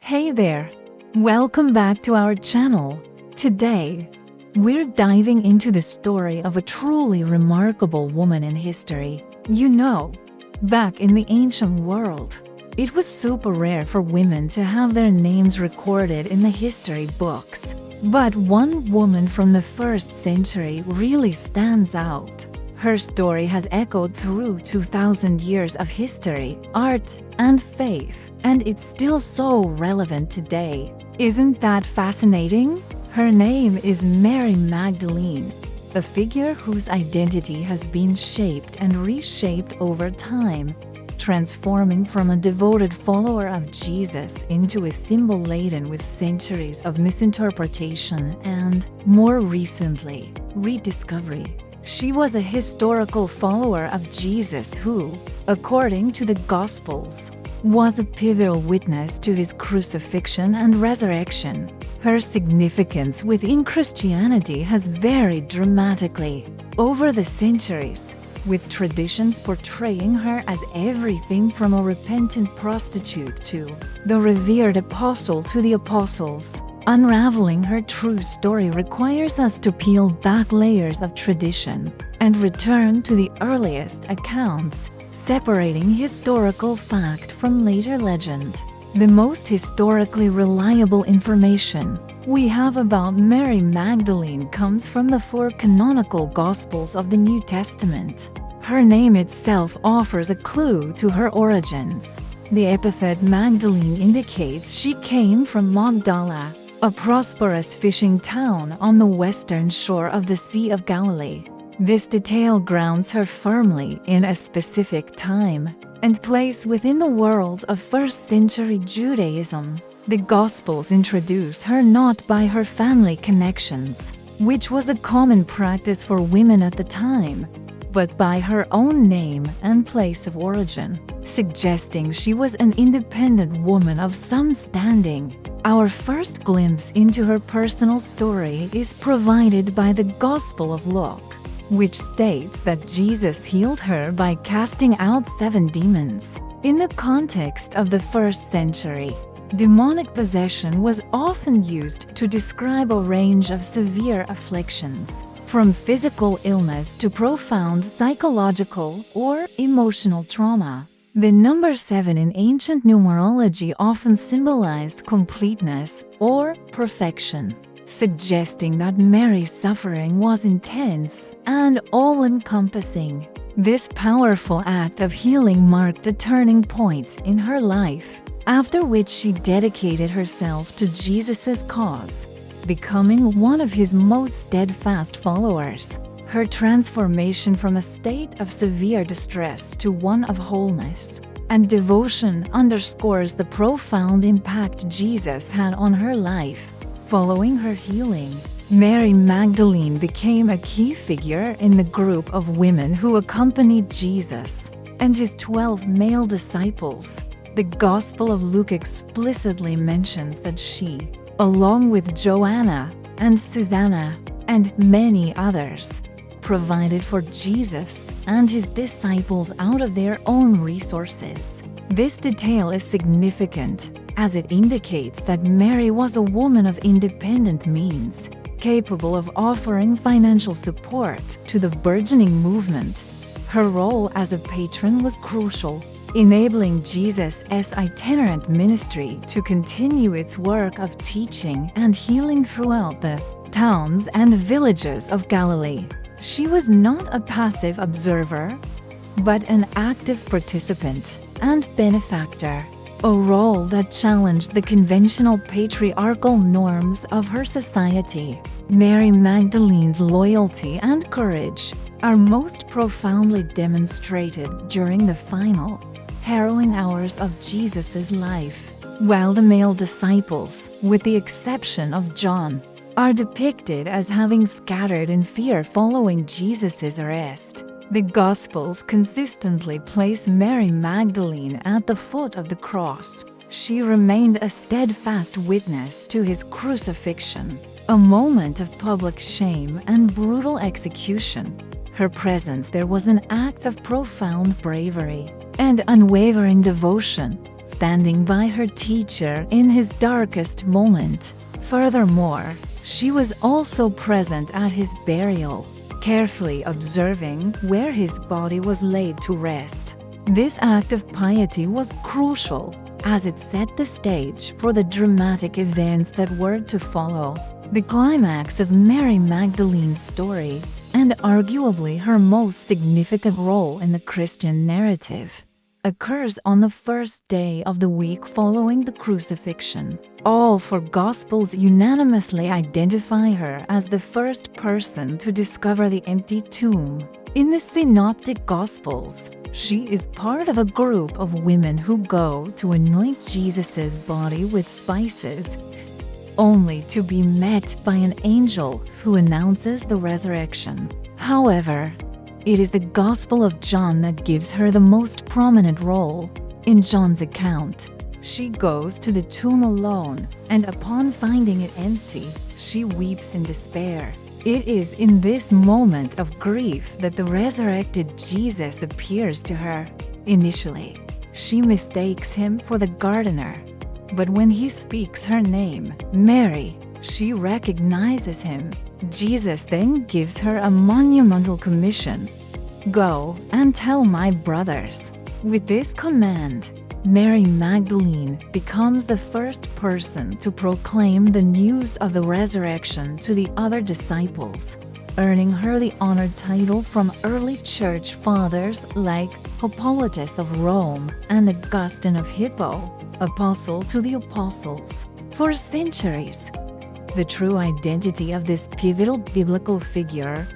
Hey there! Welcome back to our channel. Today, we're diving into the story of a truly remarkable woman in history. You know, back in the ancient world, it was super rare for women to have their names recorded in the history books. But one woman from the 1st century really stands out. Her story has echoed through 2,000 years of history, art, and faith, and it's still so relevant today. Isn't that fascinating? Her name is Mary Magdalene, a figure whose identity has been shaped and reshaped over time, transforming from a devoted follower of Jesus into a symbol laden with centuries of misinterpretation and, more recently, rediscovery. She was a historical follower of Jesus who, according to the Gospels, was a pivotal witness to his crucifixion and resurrection. Her significance within Christianity has varied dramatically over the centuries, with traditions portraying her as everything from a repentant prostitute to the revered apostle to the apostles. Unraveling her true story requires us to peel back layers of tradition and return to the earliest accounts, separating historical fact from later legend. The most historically reliable information we have about Mary Magdalene comes from the 4 canonical Gospels of the New Testament. Her name itself offers a clue to her origins. The epithet Magdalene indicates she came from Magdala, a prosperous fishing town on the western shore of the Sea of Galilee. This detail grounds her firmly in a specific time and place within the world of 1st century Judaism. The Gospels introduce her not by her family connections, which was the common practice for women at the time, but by her own name and place of origin, suggesting she was an independent woman of some standing. Our first glimpse into her personal story is provided by the Gospel of Luke, which states that Jesus healed her by casting out 7 demons. In the context of the 1st century, demonic possession was often used to describe a range of severe afflictions, from physical illness to profound psychological or emotional trauma. The number 7 in ancient numerology often symbolized completeness or perfection, suggesting that Mary's suffering was intense and all-encompassing. This powerful act of healing marked a turning point in her life, after which she dedicated herself to Jesus' cause, becoming one of his most steadfast followers. Her transformation from a state of severe distress to one of wholeness and devotion underscores the profound impact Jesus had on her life. Following her healing, Mary Magdalene became a key figure in the group of women who accompanied Jesus and his 12 male disciples. The Gospel of Luke explicitly mentions that she, along with Joanna and Susanna and many others, provided for Jesus and his disciples out of their own resources. This detail is significant, as it indicates that Mary was a woman of independent means, capable of offering financial support to the burgeoning movement. Her role as a patron was crucial, enabling Jesus' itinerant ministry to continue its work of teaching and healing throughout the towns and villages of Galilee. She was not a passive observer, but an active participant and benefactor, a role that challenged the conventional patriarchal norms of her society. Mary Magdalene's loyalty and courage are most profoundly demonstrated during the final, harrowing hours of Jesus' life, while the male disciples, with the exception of John, are depicted as having scattered in fear following Jesus' arrest. The Gospels consistently place Mary Magdalene at the foot of the cross. She remained a steadfast witness to his crucifixion, a moment of public shame and brutal execution. Her presence there was an act of profound bravery and unwavering devotion, standing by her teacher in his darkest moment. Furthermore, she was also present at his burial, carefully observing where his body was laid to rest. This act of piety was crucial, as it set the stage for the dramatic events that were to follow. The climax of Mary Magdalene's story, and arguably her most significant role in the Christian narrative, occurs on the first day of the week following the crucifixion. All four Gospels unanimously identify her as the first person to discover the empty tomb. In the Synoptic Gospels, she is part of a group of women who go to anoint Jesus' body with spices, only to be met by an angel who announces the resurrection. However, it is the Gospel of John that gives her the most prominent role. In John's account, she goes to the tomb alone, and upon finding it empty, she weeps in despair. It is in this moment of grief that the resurrected Jesus appears to her. Initially, she mistakes him for the gardener, but when he speaks her name, Mary, she recognizes him. Jesus then gives her a monumental commission: "Go and tell my brothers." With this command, Mary Magdalene becomes the first person to proclaim the news of the resurrection to the other disciples, earning her the honored title from early church fathers like Hippolytus of Rome and Augustine of Hippo, Apostle to the Apostles. For centuries, the true identity of this pivotal biblical figure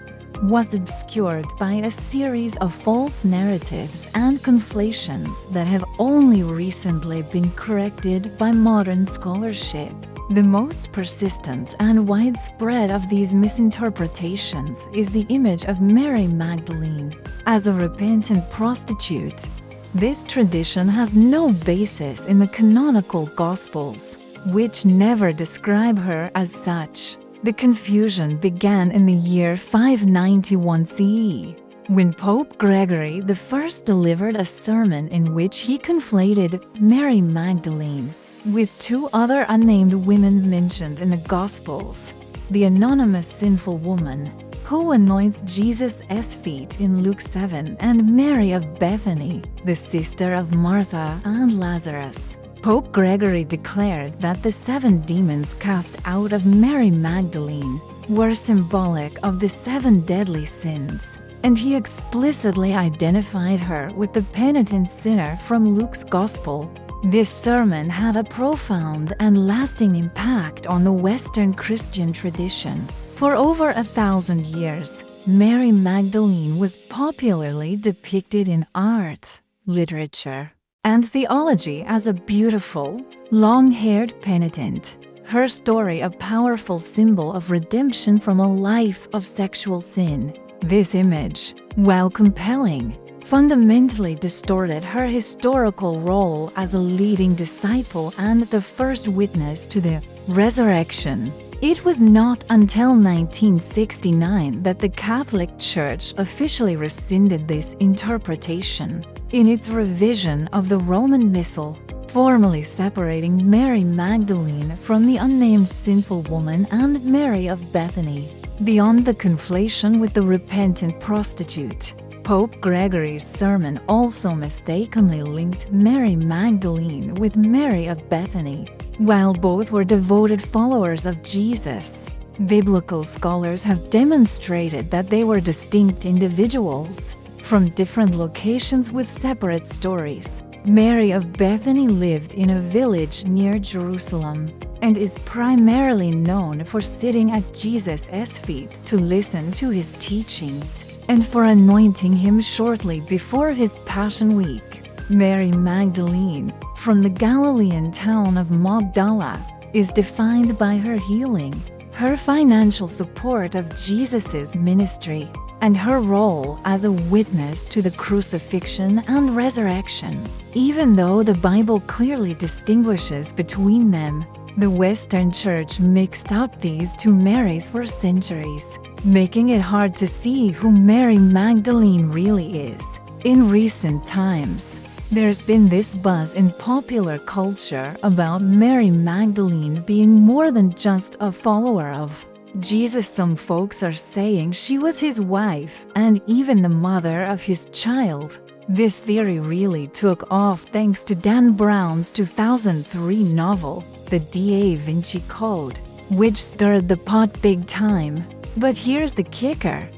was obscured by a series of false narratives and conflations that have only recently been corrected by modern scholarship. The most persistent and widespread of these misinterpretations is the image of Mary Magdalene as a repentant prostitute. This tradition has no basis in the canonical Gospels, which never describe her as such. The confusion began in the year 591 CE, when Pope Gregory I delivered a sermon in which he conflated Mary Magdalene with two other unnamed women mentioned in the Gospels: the anonymous sinful woman who anoints Jesus' feet in Luke 7 and Mary of Bethany, the sister of Martha and Lazarus. Pope Gregory declared that the 7 demons cast out of Mary Magdalene were symbolic of the 7 deadly sins, and he explicitly identified her with the penitent sinner from Luke's Gospel. This sermon had a profound and lasting impact on the Western Christian tradition. For over 1,000 years, Mary Magdalene was popularly depicted in art, literature, and theology as a beautiful, long-haired penitent. Her story a powerful symbol of redemption from a life of sexual sin. This image, while compelling, fundamentally distorted her historical role as a leading disciple and the first witness to the resurrection. It was not until 1969 that the Catholic Church officially rescinded this interpretation in its revision of the Roman Missal, formally separating Mary Magdalene from the unnamed sinful woman and Mary of Bethany. Beyond the conflation with the repentant prostitute, Pope Gregory's sermon also mistakenly linked Mary Magdalene with Mary of Bethany. While both were devoted followers of Jesus, biblical scholars have demonstrated that they were distinct individuals from different locations with separate stories. Mary of Bethany lived in a village near Jerusalem and is primarily known for sitting at Jesus' feet to listen to his teachings and for anointing him shortly before his Passion Week. Mary Magdalene, from the Galilean town of Magdala, is defined by her healing, her financial support of Jesus' ministry, and her role as a witness to the crucifixion and resurrection. Even though the Bible clearly distinguishes between them, the Western Church mixed up these two Marys for centuries, making it hard to see who Mary Magdalene really is. In recent times, There's been this buzz in popular culture about Mary Magdalene being more than just a follower of Jesus. Some folks are saying she was his wife and even the mother of his child. This theory really took off thanks to Dan Brown's 2003 novel, The Da Vinci Code, which stirred the pot big time. But here's the kicker.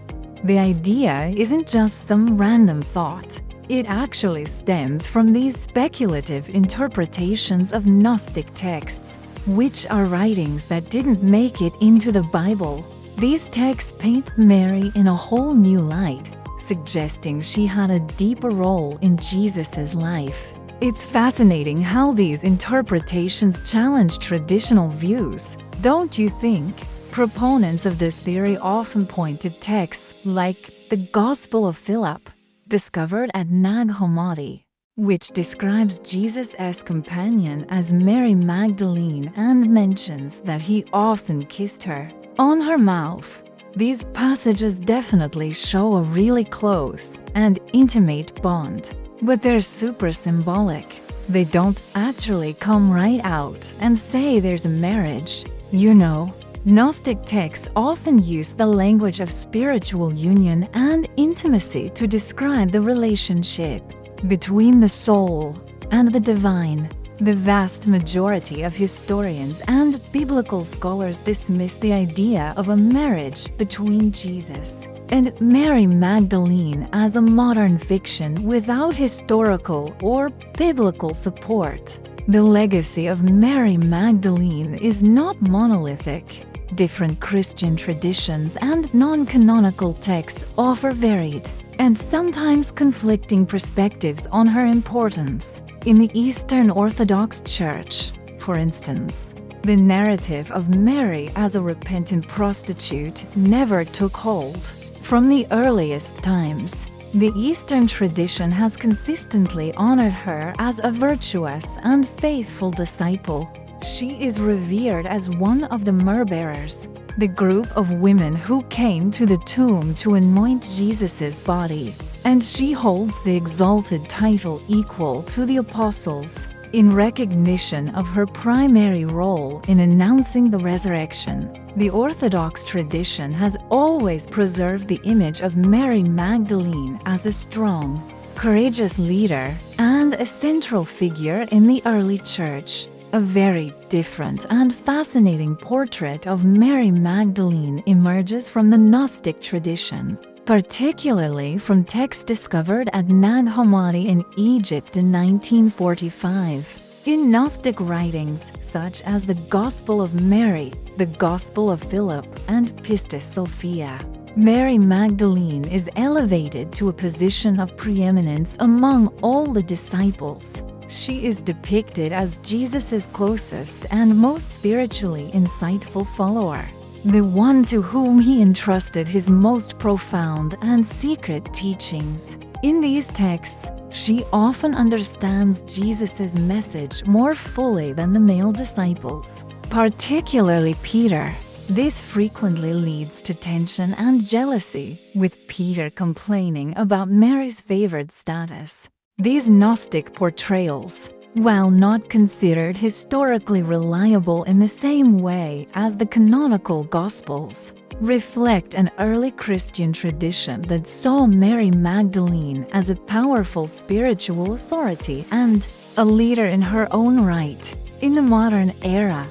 The idea isn't just some random thought. It actually stems from these speculative interpretations of Gnostic texts, which are writings that didn't make it into the Bible. These texts paint Mary in a whole new light, suggesting she had a deeper role in Jesus' life. It's fascinating how these interpretations challenge traditional views, don't you think? Proponents of this theory often point to texts like the Gospel of Philip, discovered at Nag Hammadi, which describes Jesus' companion as Mary Magdalene and mentions that he often kissed her on her mouth. These passages definitely show a really close and intimate bond, but they're super symbolic. They don't actually come right out and say there's a marriage. You know, Gnostic texts often use the language of spiritual union and intimacy to describe the relationship between the soul and the divine. The vast majority of historians and biblical scholars dismiss the idea of a marriage between Jesus and Mary Magdalene as a modern fiction without historical or biblical support. The legacy of Mary Magdalene is not monolithic. Different Christian traditions and non-canonical texts offer varied and sometimes conflicting perspectives on her importance. In the Eastern Orthodox Church, for instance, the narrative of Mary as a repentant prostitute never took hold. From the earliest times, the Eastern tradition has consistently honored her as a virtuous and faithful disciple. She is revered as one of the myrrh-bearers, the group of women who came to the tomb to anoint Jesus' body, and she holds the exalted title equal to the apostles, in recognition of her primary role in announcing the resurrection. The Orthodox tradition has always preserved the image of Mary Magdalene as a strong, courageous leader and a central figure in the early church. A very different and fascinating portrait of Mary Magdalene emerges from the Gnostic tradition, particularly from texts discovered at Nag Hammadi in Egypt in 1945. In Gnostic writings such as the Gospel of Mary, the Gospel of Philip, and Pistis Sophia, Mary Magdalene is elevated to a position of preeminence among all the disciples. She is depicted as Jesus' closest and most spiritually insightful follower, the one to whom he entrusted his most profound and secret teachings. In these texts, she often understands Jesus' message more fully than the male disciples, particularly Peter. This frequently leads to tension and jealousy, with Peter complaining about Mary's favored status. These Gnostic portrayals, while not considered historically reliable in the same way as the canonical Gospels, reflect an early Christian tradition that saw Mary Magdalene as a powerful spiritual authority and a leader in her own right. In the modern era,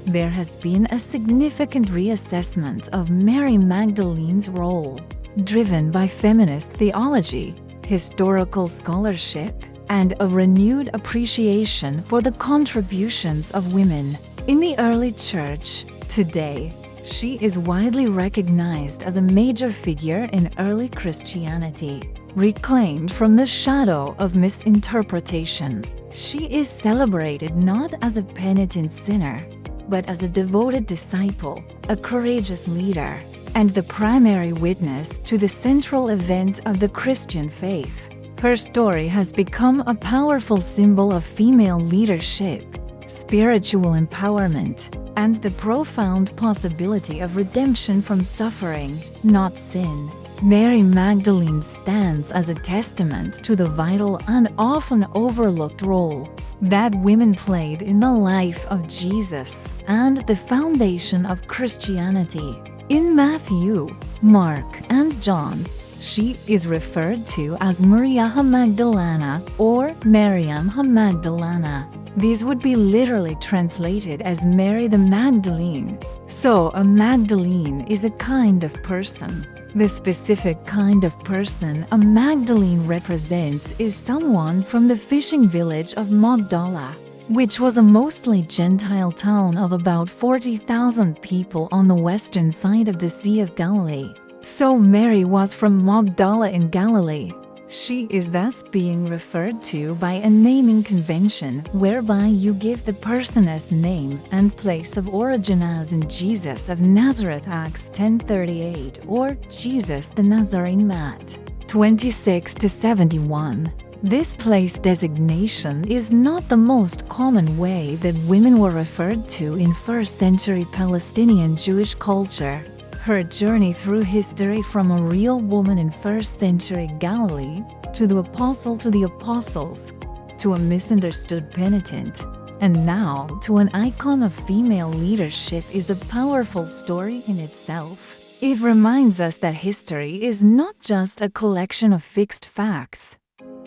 there has been a significant reassessment of Mary Magdalene's role, driven by feminist theology, historical scholarship, and a renewed appreciation for the contributions of women. In the early church, today, she is widely recognized as a major figure in early Christianity, reclaimed from the shadow of misinterpretation. She is celebrated not as a penitent sinner, but as a devoted disciple, a courageous leader, and the primary witness to the central event of the Christian faith. Her story has become a powerful symbol of female leadership, spiritual empowerment, and the profound possibility of redemption from suffering, not sin. Mary Magdalene stands as a testament to the vital and often overlooked role that women played in the life of Jesus and the foundation of Christianity. In Matthew, Mark, and John, she is referred to as Maria Magdalena or Mariam Magdalena. These would be literally translated as Mary the Magdalene. So a Magdalene is a kind of person. The specific kind of person a Magdalene represents is someone from the fishing village of Magdala, which was a mostly Gentile town of about 40,000 people on the western side of the Sea of Galilee. So Mary was from Magdala in Galilee. She is thus being referred to by a naming convention whereby you give the person's name and place of origin, as in Jesus of Nazareth Acts 10:38 or Jesus the Nazarene Matt 26-71. This place designation is not the most common way that women were referred to in first-century Palestinian Jewish culture. Her journey through history from a real woman in first-century Galilee to the apostle to the apostles, to a misunderstood penitent, and now to an icon of female leadership is a powerful story in itself. It reminds us that history is not just a collection of fixed facts,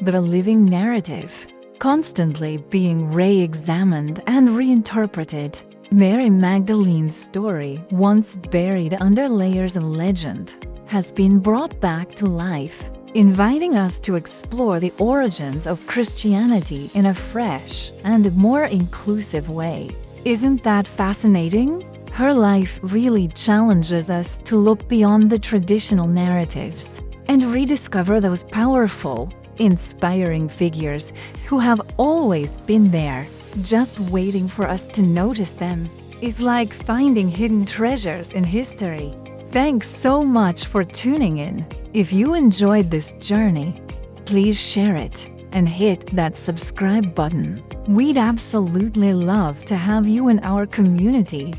but a living narrative, constantly being re-examined and reinterpreted. Mary Magdalene's story, once buried under layers of legend, has been brought back to life, inviting us to explore the origins of Christianity in a fresh and more inclusive way. Isn't that fascinating? Her life really challenges us to look beyond the traditional narratives and rediscover those powerful, inspiring figures who have always been there, just waiting for us to notice them. It's like finding hidden treasures in history. Thanks so much for tuning in. If you enjoyed this journey, please share it and hit that subscribe button. We'd absolutely love to have you in our community.